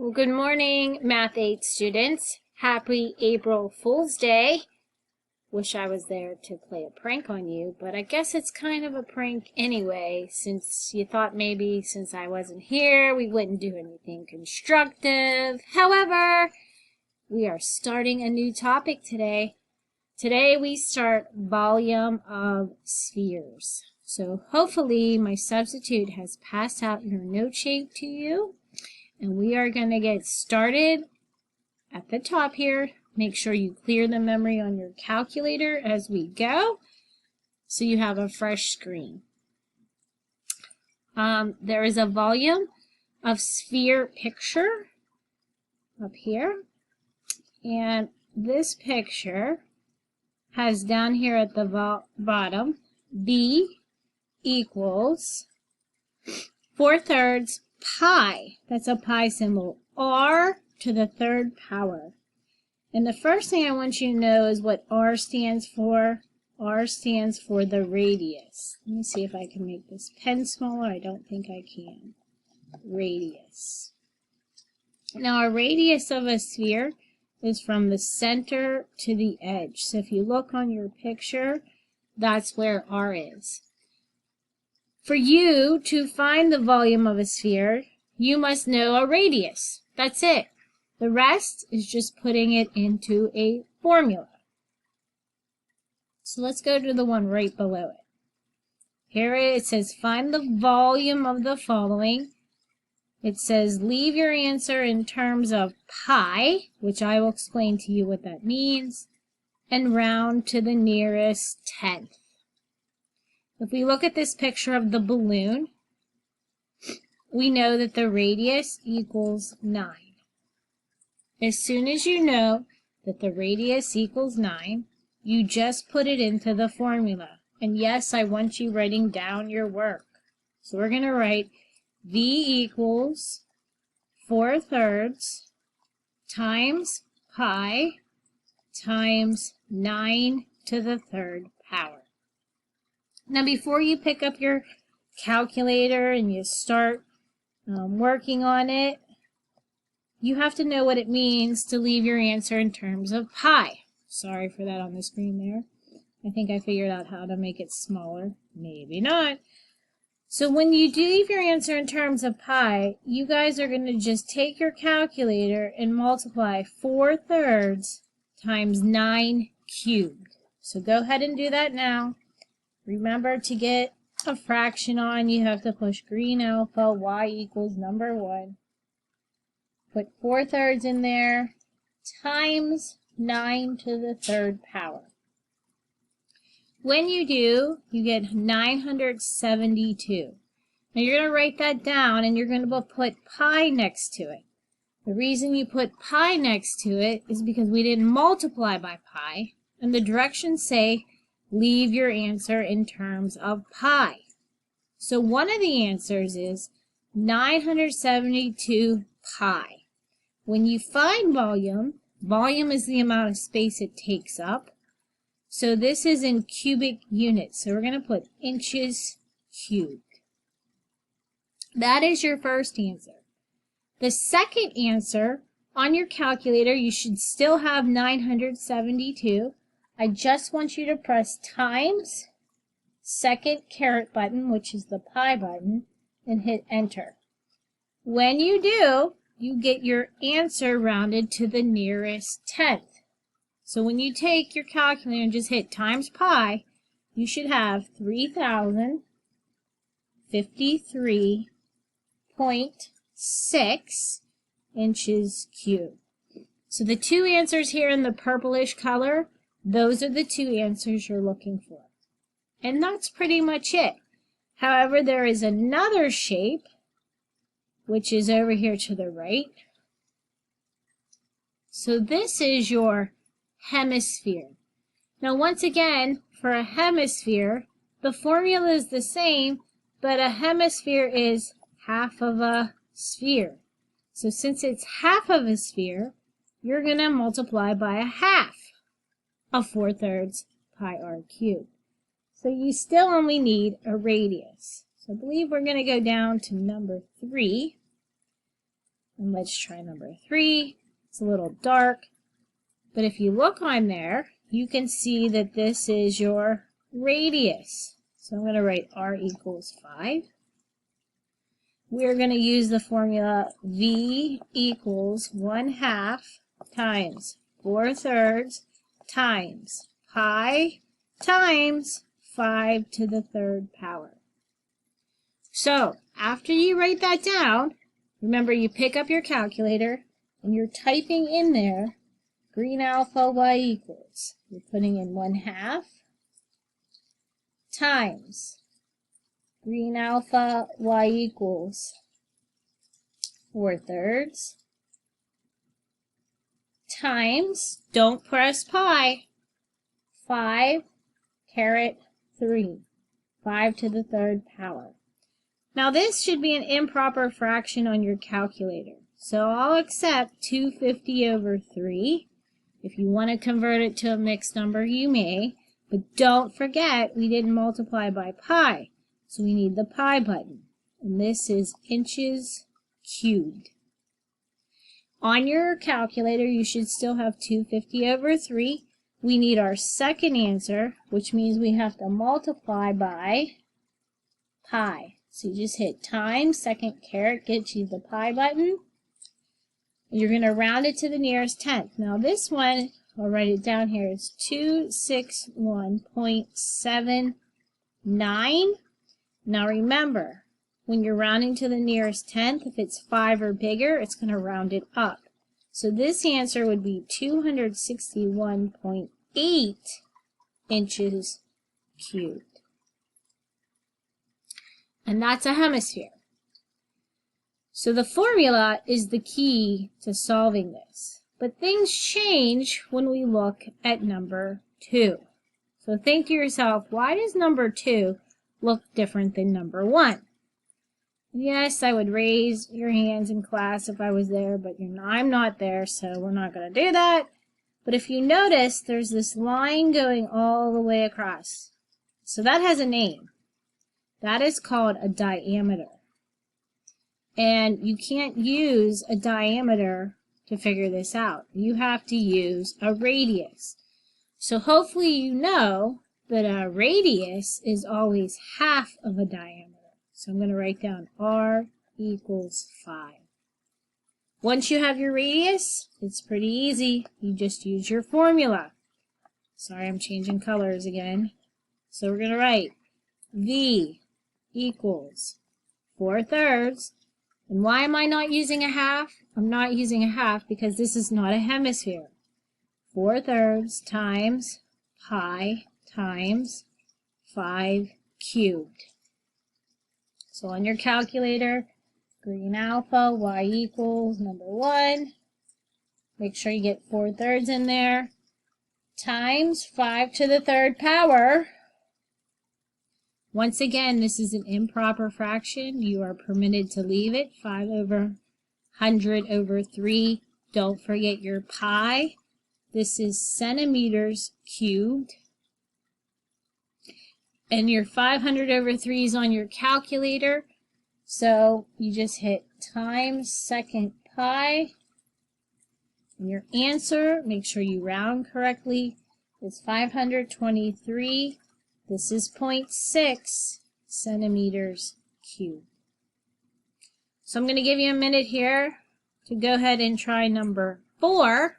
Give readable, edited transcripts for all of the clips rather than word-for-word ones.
Well, good morning, Math 8 students. Happy April Fool's Day. Wish I was there to play a prank on you, but I guess it's kind of a prank anyway, since you thought maybe since I wasn't here, we wouldn't do anything constructive. However, we are starting a new topic today. Today we start volume of spheres. So hopefully my substitute has passed out your note sheet to you. And we are going to get started at the top here. Make sure you clear the memory on your calculator as we go, so you have a fresh screen. There is a volume of sphere picture up here. And this picture has down here at the bottom, B equals 4/3 pi, that's a pi symbol, r to the third power. And the first thing I want you to know is what r stands for. R stands for the radius. Let me see if I can make this pen smaller. I don't think I can. Radius. Now, a radius of a sphere is from the center to the edge. So if you look on your picture, that's where r is. For you to find the volume of a sphere, you must know a radius. That's it. The rest is just putting it into a formula. So let's go to the one right below it. Here it says, find the volume of the following. It says, leave your answer in terms of pi, which I will explain to you what that means, and round to the nearest tenth. If we look at this picture of the balloon, we know that the radius equals 9. As soon as you know that the radius equals 9, you just put it into the formula. And yes, I want you writing down your work. So we're going to write V equals 4/3 times pi times 9 to the third power. Now, before you pick up your calculator and you start working on it, you have to know what it means to leave your answer in terms of pi. Sorry for that on the screen there. I think I figured out how to make it smaller. Maybe not. So when you do leave your answer in terms of pi, you guys are going to just take your calculator and multiply 4/3 times 9 cubed. So go ahead and do that now. Remember, to get a fraction on, you have to push green alpha, y equals number 1. Put 4/3 in there, times 9 to the third power. When you do, you get 972. Now you're going to write that down, and you're going to put pi next to it. The reason you put pi next to it is because we didn't multiply by pi, and the directions say leave your answer in terms of pi. So one of the answers is 972 pi. When you find volume, volume is the amount of space it takes up. So this is in cubic units. So we're going to put inches cubed. That is your first answer. The second answer on your calculator, you should still have 972. I just want you to press times, second caret button, which is the pi button, and hit enter. When you do, you get your answer rounded to the nearest tenth. So when you take your calculator and just hit times pi, you should have 3,053.6 inches cubed. So the two answers here in the purplish color, those are the two answers you're looking for. And that's pretty much it. However, there is another shape, which is over here to the right. So this is your hemisphere. Now, once again, for a hemisphere, the formula is the same, but a hemisphere is half of a sphere. So since it's half of a sphere, you're going to multiply by a half of 4/3 pi r cubed. So you still only need a radius. So I believe we're going to go down to number 3. And let's try number 3. It's a little dark, but if you look on there, you can see that this is your radius. So I'm going to write r equals 5. We're going to use the formula v equals 1/2 times 4/3 times pi times 5 to the 3rd power. So after you write that down, remember you pick up your calculator and you're typing in there green alpha y equals. You're putting in 1/2 times green alpha y equals 4/3 times, don't press pi, 5 caret 3, 5 to the 3rd power. Now this should be an improper fraction on your calculator, so I'll accept 250 over 3. If you want to convert it to a mixed number, you may, but don't forget we didn't multiply by pi. So we need the pi button, and this is inches cubed. On your calculator, you should still have 250 over 3. We need our second answer, which means we have to multiply by pi. So you just hit times, second caret gets you the pi button. You're going to round it to the nearest tenth. Now this one, I'll write it down here, is 261.79. Now remember, when you're rounding to the nearest tenth, if it's 5 or bigger, it's going to round it up. So this answer would be 261.8 inches cubed. And that's a hemisphere. So the formula is the key to solving this. But things change when we look at number 2. So think to yourself, why does number 2 look different than number 1? Yes, I would raise your hands in class if I was there, but I'm not there, so we're not going to do that. But if you notice, there's this line going all the way across. So that has a name. That is called a diameter. And you can't use a diameter to figure this out. You have to use a radius. So hopefully you know that a radius is always half of a diameter. So I'm going to write down r equals 5. Once you have your radius, it's pretty easy. You just use your formula. Sorry, I'm changing colors again. So we're going to write v equals 4/3. And why am I not using a half? I'm not using a half because this is not a hemisphere. 4/3 times pi times 5 cubed. So on your calculator, green alpha, y equals number 1. Make sure you get 4/3 in there. Times 5 to the 3rd power. Once again, this is an improper fraction. You are permitted to leave it. 5 over 100 over 3. Don't forget your pi. This is centimeters cubed. And your 500 over 3 is on your calculator. So you just hit times second pi. And your answer, make sure you round correctly, is 523. This is 0.6 centimeters cubed. So I'm going to give you a minute here to go ahead and try number 4.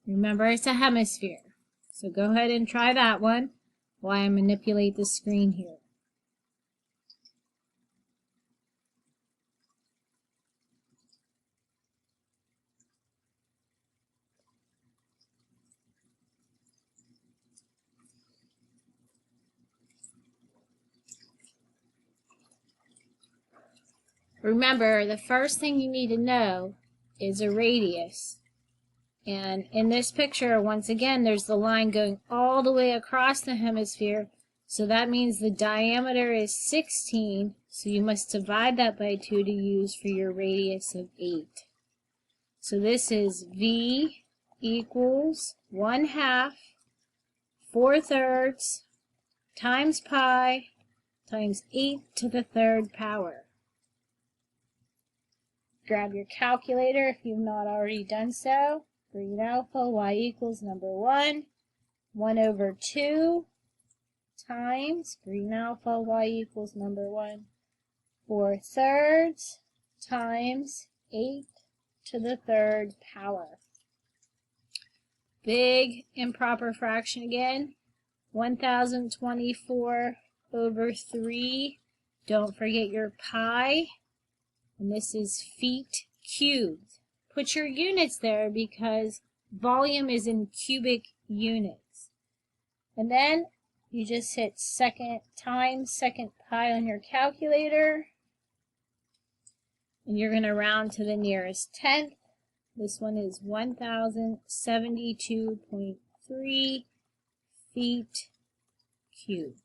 Remember, it's a hemisphere. So go ahead and try that one while I manipulate the screen here. Remember, the first thing you need to know is a radius. And in this picture, once again, there's the line going all the way across the hemisphere. So that means the diameter is 16. So you must divide that by 2 to use for your radius of 8. So this is V equals 1/2 4/3 times pi times 8 to the 3rd power. Grab your calculator if you've not already done so. Green alpha, y equals number 1. 1 over 2 times green alpha, y equals number 1. 4/3 times 8 to the 3rd power. Big improper fraction again. 1024 over 3. Don't forget your pi. And this is feet cubed. Put your units there because volume is in cubic units. And then you just hit second pi on your calculator. And you're going to round to the nearest tenth. This one is 1072.3 feet cubed.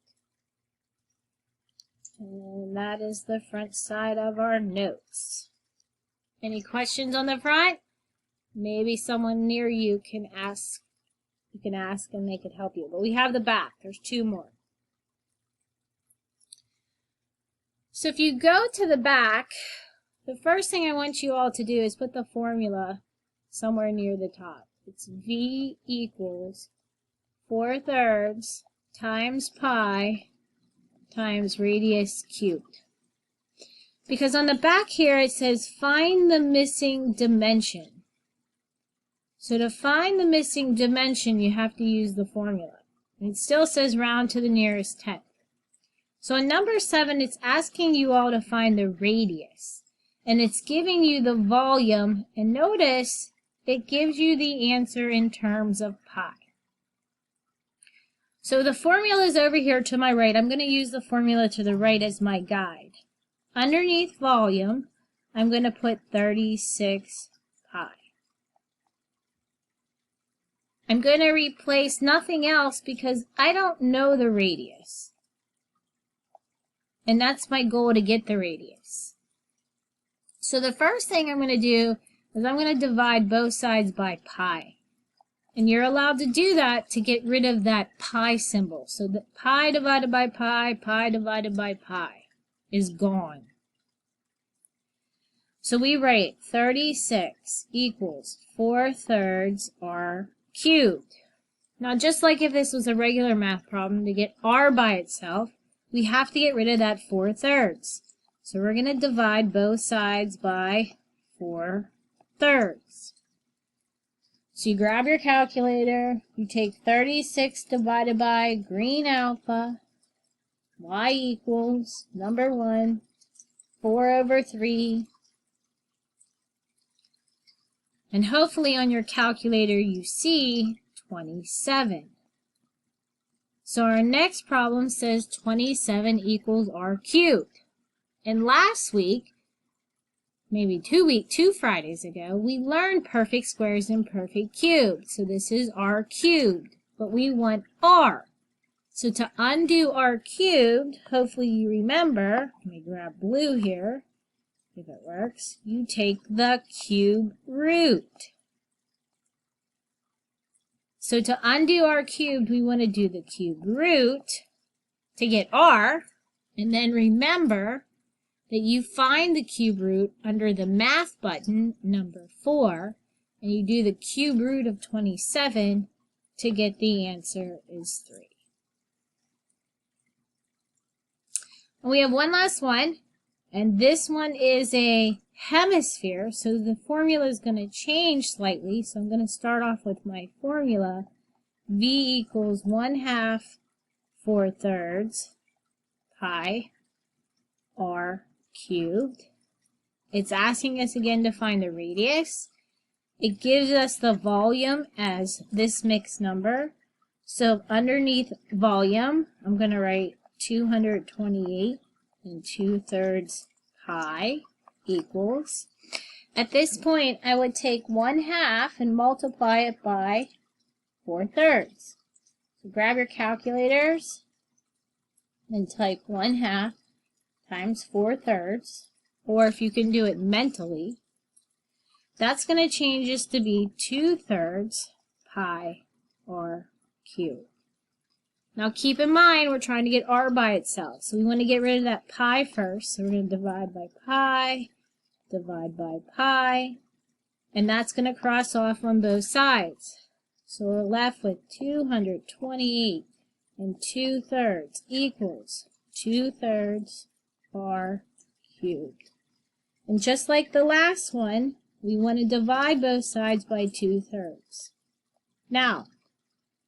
And that is the front side of our notes. Any questions on the front? Maybe someone near you can ask. You can ask and they could help you. But we have the back. There's 2 more. So if you go to the back, the first thing I want you all to do is put the formula somewhere near the top. It's V equals 4/3 times pi times radius cubed. Because on the back here it says find the missing dimension. So to find the missing dimension you have to use the formula. And it still says round to the nearest tenth. So in number 7 it's asking you all to find the radius. And it's giving you the volume, and notice it gives you the answer in terms of pi. So the formula is over here to my right. I'm going to use the formula to the right as my guide. Underneath volume, I'm going to put 36 pi. I'm going to replace nothing else because I don't know the radius. And that's my goal, to get the radius. So the first thing I'm going to do is I'm going to divide both sides by pi. And you're allowed to do that to get rid of that pi symbol. So the pi divided by pi divided by pi is gone. So we write 36 equals 4/3 r cubed. Now just like if this was a regular math problem, to get r by itself, we have to get rid of that 4/3. So we're going to divide both sides by 4/3. So you grab your calculator, you take 36 divided by green alpha, y equals number 1, 4 over 3. And hopefully on your calculator you see 27. So our next problem says 27 equals r cubed. And last week, maybe 2 Fridays ago, we learned perfect squares and perfect cubed. So this is r cubed, but we want r. So to undo r cubed, hopefully you remember, let me grab blue here, if it works, you take the cube root. So to undo r cubed, we want to do the cube root to get r, and then remember that you find the cube root under the math button, number 4, and you do the cube root of 27 to get the answer is 3. And we have one last one, and this one is a hemisphere, so the formula is going to change slightly. So I'm going to start off with my formula. V equals 1/2 4/3 pi r cubed. It's asking us again to find the radius. It gives us the volume as this mixed number. So underneath volume, I'm going to write 228 2/3 pi equals. At this point, I would take 1/2 and multiply it by 4/3. So grab your calculators and type 1/2 times 4/3, or if you can do it mentally, that's going to change this to be 2/3 pi r cubed. Now keep in mind we're trying to get r by itself, so we want to get rid of that pi first. So we're going to divide by pi divide by pi, and that's going to cross off on both sides. So we're left with 228 2/3 equals 2/3 r cubed. And just like the last one, we want to divide both sides by 2/3. Now,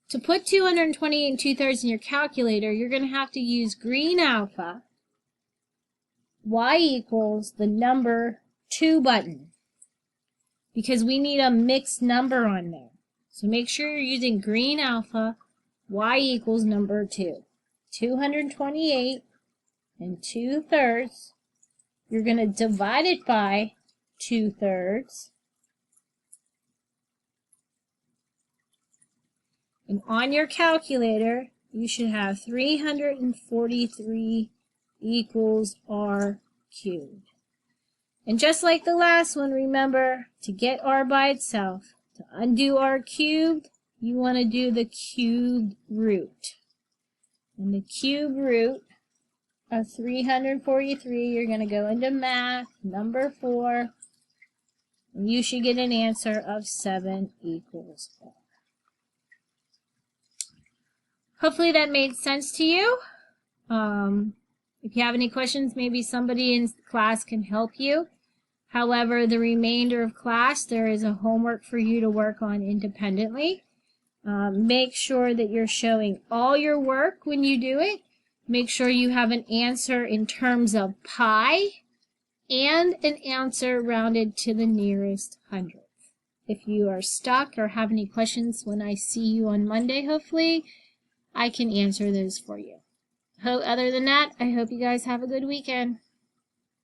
to put 228 2/3 in your calculator, you're going to have to use green alpha, y equals the number 2 button, because we need a mixed number on there. So make sure you're using green alpha, y equals number 2. 228 2/3. You're going to divide it by 2/3. And on your calculator, you should have 343 equals r cubed. And just like the last one, remember, to get r by itself, to undo r cubed, you want to do the cubed root. And the cube root of 343, you're going to go into math, number 4, and you should get an answer of 7 equals r. Hopefully that made sense to you. If you have any questions, maybe somebody in class can help you. However, the remainder of class, there is a homework for you to work on independently. Make sure that you're showing all your work when you do it. Make sure you have an answer in terms of pi and an answer rounded to the nearest hundredth. If you are stuck or have any questions when I see you on Monday, hopefully, I can answer those for you. Other than that, I hope you guys have a good weekend.